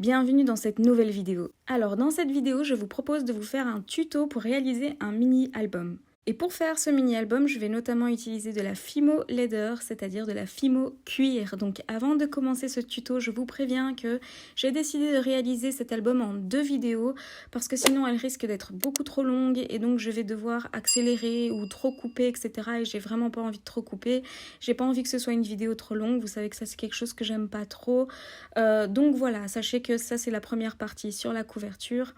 bienvenue dans cette nouvelle vidéo. Alors dans cette vidéo, je vous propose de vous faire un tuto pour réaliser un mini-album. Et pour faire ce mini-album, je vais notamment utiliser de la Fimo Leather, c'est-à-dire de la Fimo cuir. Donc avant de commencer ce tuto, je vous préviens que j'ai décidé de réaliser cet album en 2 vidéos parce que sinon elle risque d'être beaucoup trop longue et donc je vais devoir accélérer ou trop couper, etc. Et j'ai vraiment pas envie de trop couper. J'ai pas envie que ce soit une vidéo trop longue. Vous savez que ça c'est quelque chose que j'aime pas trop. Donc voilà, sachez que ça c'est la première partie sur la couverture.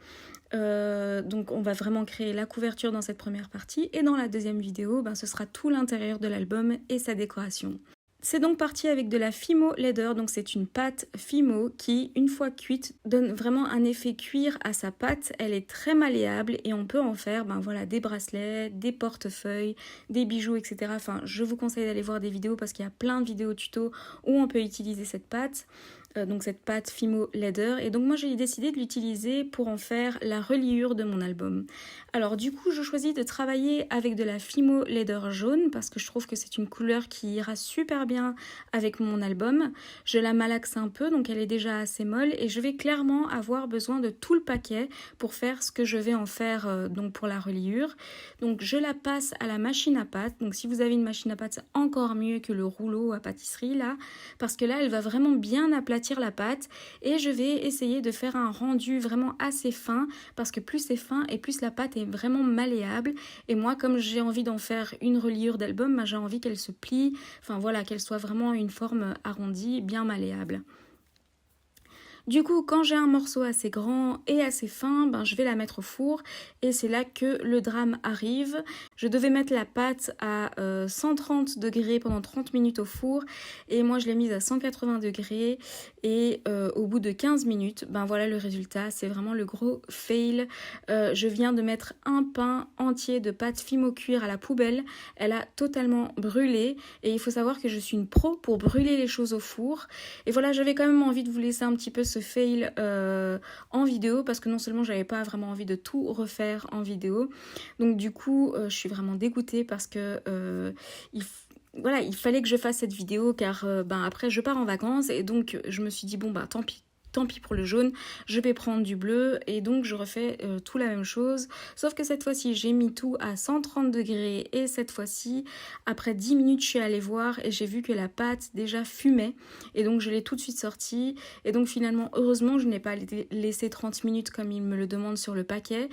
Donc on va vraiment créer la couverture dans cette première partie et dans la deuxième vidéo ce sera tout l'intérieur de l'album et sa décoration. C'est donc parti avec de la Fimo Leather, donc c'est une pâte Fimo qui, une fois cuite, donne vraiment un effet cuir à sa pâte. Elle est très malléable et on peut en faire des bracelets, des portefeuilles, des bijoux, etc. Enfin, je vous conseille d'aller voir des vidéos parce qu'il y a plein de vidéos tuto où on peut utiliser cette pâte. Donc cette pâte Fimo Leather, et donc moi j'ai décidé de l'utiliser pour en faire la reliure de mon album. Alors du coup je choisis de travailler avec de la Fimo Leather jaune parce que je trouve que c'est une couleur qui ira super bien avec mon album. Je la malaxe un peu, donc elle est déjà assez molle et je vais clairement avoir besoin de tout le paquet pour faire ce que je vais en faire donc pour la reliure. Donc je la passe à la machine à pâte, donc si vous avez une machine à pâte c'est encore mieux que le rouleau à pâtisserie là, parce que là elle va vraiment bien aplatir la pâte et je vais essayer de faire un rendu vraiment assez fin parce que plus c'est fin et plus la pâte est vraiment malléable et moi comme j'ai envie d'en faire une reliure d'album, j'ai envie qu'elle se plie, enfin voilà, qu'elle soit vraiment une forme arrondie, bien malléable. Du coup, quand j'ai un morceau assez grand et assez fin, je vais la mettre au four et c'est là que le drame arrive. Je devais mettre la pâte à 130 degrés pendant 30 minutes au four et moi je l'ai mise à 180 degrés et au bout de 15 minutes, voilà le résultat, c'est vraiment le gros fail. Je viens de mettre un pain entier de pâte Fimo cuir à la poubelle, elle a totalement brûlé et il faut savoir que je suis une pro pour brûler les choses au four. Et voilà, j'avais quand même envie de vous laisser un petit peu ce fail en vidéo parce que non seulement j'avais pas vraiment envie de tout refaire en vidéo, donc du coup je suis vraiment dégoûtée parce que il fallait que je fasse cette vidéo car après je pars en vacances et donc je me suis dit tant pis pour le jaune, je vais prendre du bleu et donc je refais tout la même chose, sauf que cette fois-ci j'ai mis tout à 130 degrés et cette fois-ci après 10 minutes je suis allée voir et j'ai vu que la pâte déjà fumait et donc je l'ai tout de suite sortie et donc finalement heureusement je n'ai pas laissé 30 minutes comme il me le demande sur le paquet.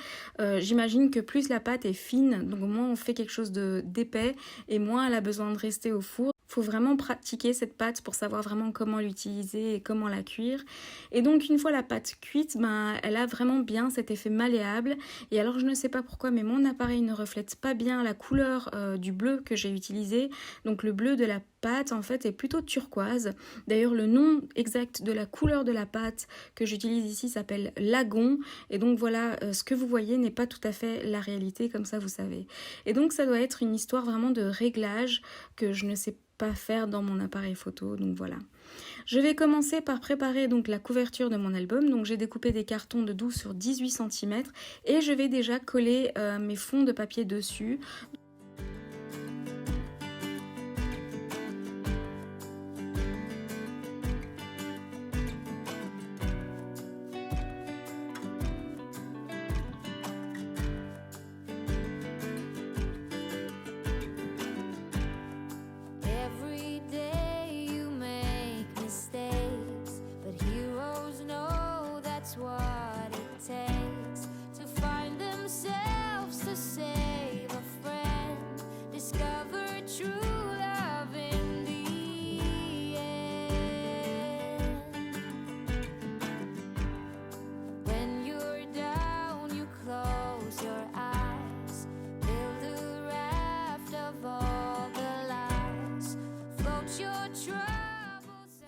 J'imagine que plus la pâte est fine, donc moins on fait quelque chose d'épais et moins elle a besoin de rester au four. Faut vraiment pratiquer cette pâte pour savoir vraiment comment l'utiliser et comment la cuire. Et donc une fois la pâte cuite, elle a vraiment bien cet effet malléable. Et alors je ne sais pas pourquoi, mais mon appareil ne reflète pas bien la couleur du bleu que j'ai utilisé. Donc le bleu de la pâte en fait est plutôt turquoise. D'ailleurs le nom exact de la couleur de la pâte que j'utilise ici s'appelle Lagon. Et donc voilà, ce que vous voyez n'est pas tout à fait la réalité, comme ça vous savez. Et donc ça doit être une histoire vraiment de réglage que je ne sais pas faire dans mon appareil photo, donc voilà. Je vais commencer par préparer donc la couverture de mon album, donc j'ai découpé des cartons de 12 sur 18 cm et je vais déjà coller mes fonds de papier dessus.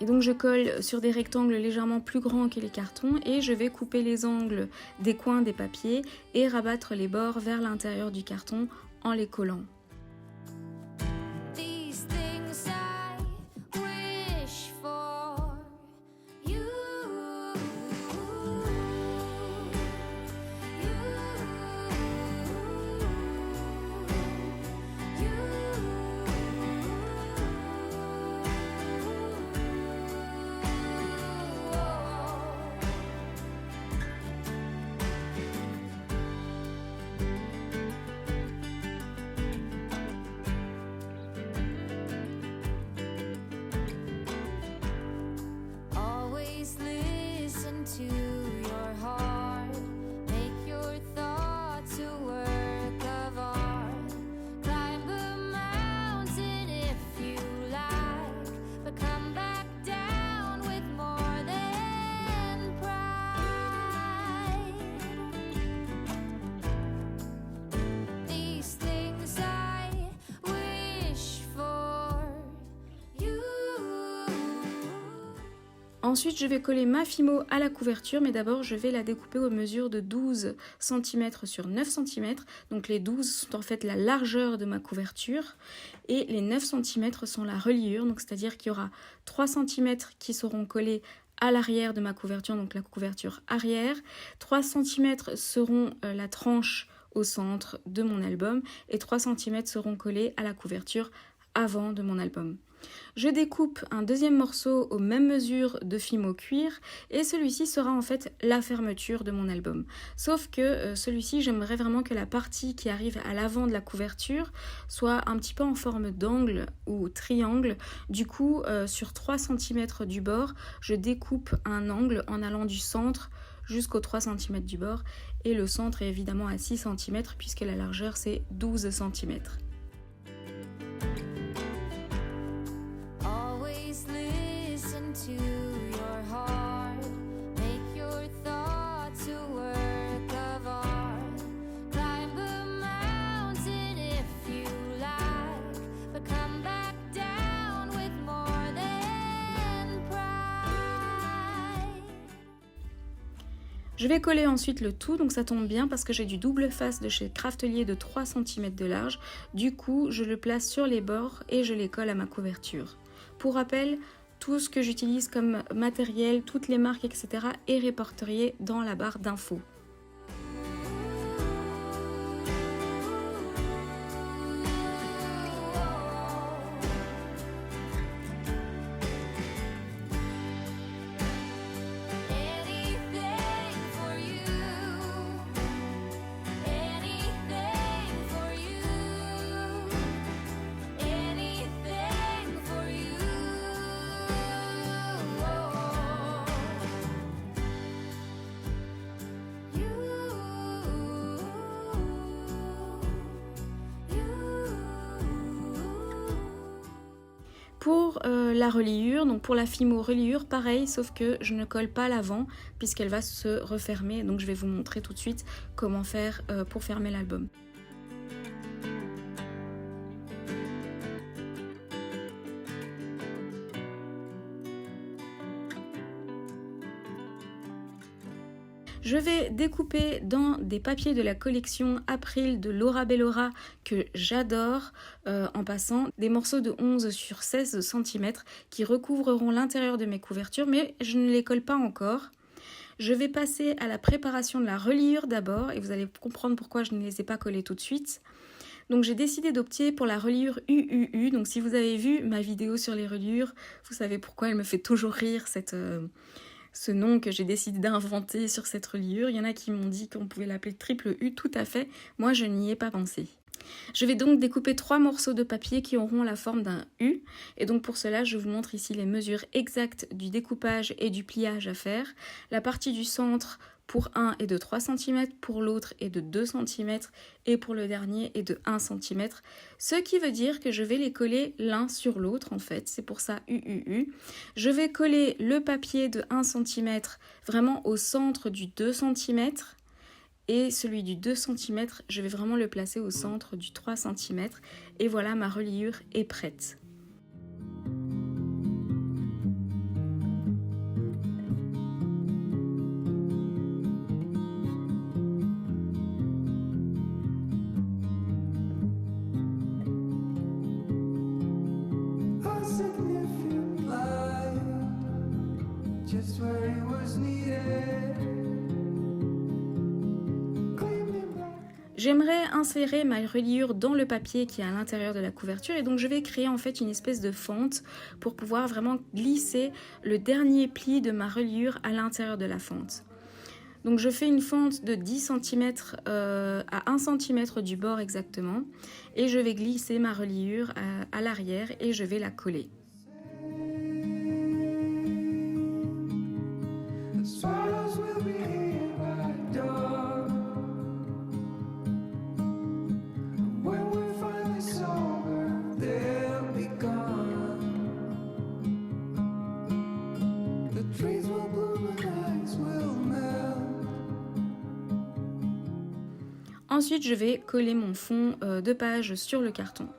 Et donc je colle sur des rectangles légèrement plus grands que les cartons et je vais couper les angles des coins des papiers et rabattre les bords vers l'intérieur du carton en les collant. Ensuite, je vais coller ma Fimo à la couverture, mais d'abord, je vais la découper aux mesures de 12 cm sur 9 cm. Donc les 12 sont en fait la largeur de ma couverture et les 9 cm sont la reliure. Donc c'est-à-dire qu'il y aura 3 cm qui seront collés à l'arrière de ma couverture, donc la couverture arrière. 3 cm seront la tranche au centre de mon album et 3 cm seront collés à la couverture avant de mon album. Je découpe un deuxième morceau aux mêmes mesures de Fimo cuir et celui-ci sera en fait la fermeture de mon album. Sauf que celui-ci, j'aimerais vraiment que la partie qui arrive à l'avant de la couverture soit un petit peu en forme d'angle ou triangle. Du coup, sur 3 cm du bord, je découpe un angle en allant du centre jusqu'aux 3 cm du bord et le centre est évidemment à 6 cm puisque la largeur c'est 12 cm. Je vais coller ensuite le tout, donc ça tombe bien parce que j'ai du double face de chez Craftelier de 3 cm de large. Du coup, je le place sur les bords et je les colle à ma couverture. Pour rappel, tout ce que j'utilise comme matériel, toutes les marques, etc. est répertorié dans la barre d'infos. Pour la reliure, donc pour la Fimo reliure, pareil, sauf que je ne colle pas l'avant puisqu'elle va se refermer. Donc je vais vous montrer tout de suite comment faire pour fermer l'album. Je vais découper dans des papiers de la collection April de Laura Bellora que j'adore en passant des morceaux de 11 sur 16 cm qui recouvreront l'intérieur de mes couvertures mais je ne les colle pas encore. Je vais passer à la préparation de la reliure d'abord et vous allez comprendre pourquoi je ne les ai pas collés tout de suite. Donc j'ai décidé d'opter pour la reliure UUU. Donc si vous avez vu ma vidéo sur les reliures, vous savez pourquoi elle me fait toujours rire ce nom que j'ai décidé d'inventer sur cette reliure. Il y en a qui m'ont dit qu'on pouvait l'appeler triple U, tout à fait. Moi, je n'y ai pas pensé. Je vais donc découper 3 morceaux de papier qui auront la forme d'un U. Et donc pour cela, je vous montre ici les mesures exactes du découpage et du pliage à faire. La partie du centre pour un est de 3 cm, pour l'autre est de 2 cm et pour le dernier est de 1 cm. Ce qui veut dire que je vais les coller l'un sur l'autre en fait, c'est pour ça UUU. Je vais coller le papier de 1 cm vraiment au centre du 2 cm et celui du 2 cm, je vais vraiment le placer au centre du 3 cm et voilà, ma reliure est prête. J'aimerais insérer ma reliure dans le papier qui est à l'intérieur de la couverture et donc je vais créer en fait une espèce de fente pour pouvoir vraiment glisser le dernier pli de ma reliure à l'intérieur de la fente. Donc je fais une fente de 10 cm à 1 cm du bord exactement et je vais glisser ma reliure à l'arrière et je vais la coller. Ensuite, je vais coller mon fond de page sur le carton.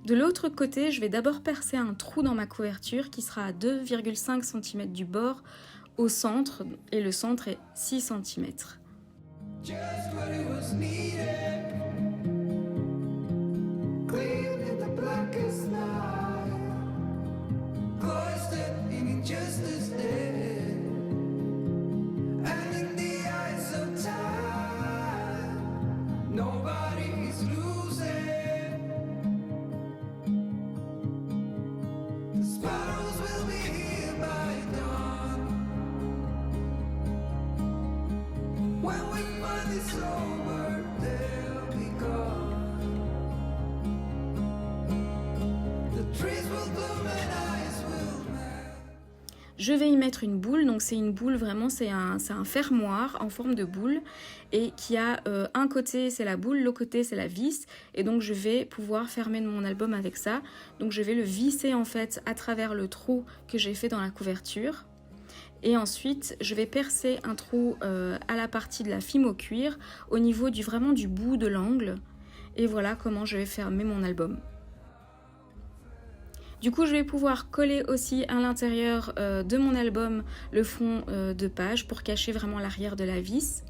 De l'autre côté, je vais d'abord percer un trou dans ma couverture qui sera à 2,5 cm du bord au centre, et le centre est 6 cm. Je vais y mettre une boule, donc c'est une boule vraiment, c'est un fermoir en forme de boule et qui a un côté c'est la boule, l'autre côté c'est la vis, et donc je vais pouvoir fermer mon album avec ça. Donc je vais le visser en fait à travers le trou que j'ai fait dans la couverture. Et ensuite, je vais percer un trou à la partie de la Fimo cuir au niveau vraiment du bout de l'angle. Et voilà comment je vais fermer mon album. Du coup, je vais pouvoir coller aussi à l'intérieur de mon album le fond de page pour cacher vraiment l'arrière de la vis.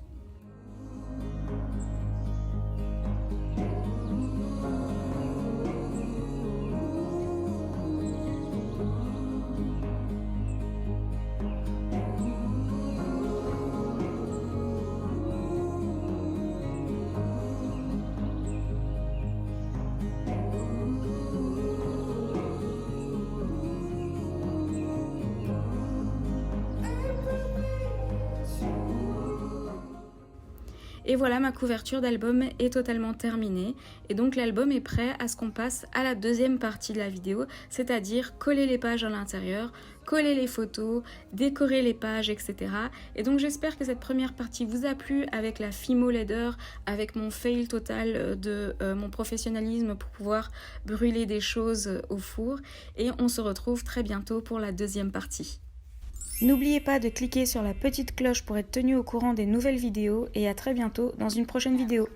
Et voilà, ma couverture d'album est totalement terminée. Et donc l'album est prêt à ce qu'on passe à la deuxième partie de la vidéo, c'est-à-dire coller les pages à l'intérieur, coller les photos, décorer les pages, etc. Et donc j'espère que cette première partie vous a plu avec la Fimo Leather, avec mon fail total de mon professionnalisme pour pouvoir brûler des choses au four. Et on se retrouve très bientôt pour la deuxième partie. N'oubliez pas de cliquer sur la petite cloche pour être tenu au courant des nouvelles vidéos et à très bientôt dans une prochaine vidéo.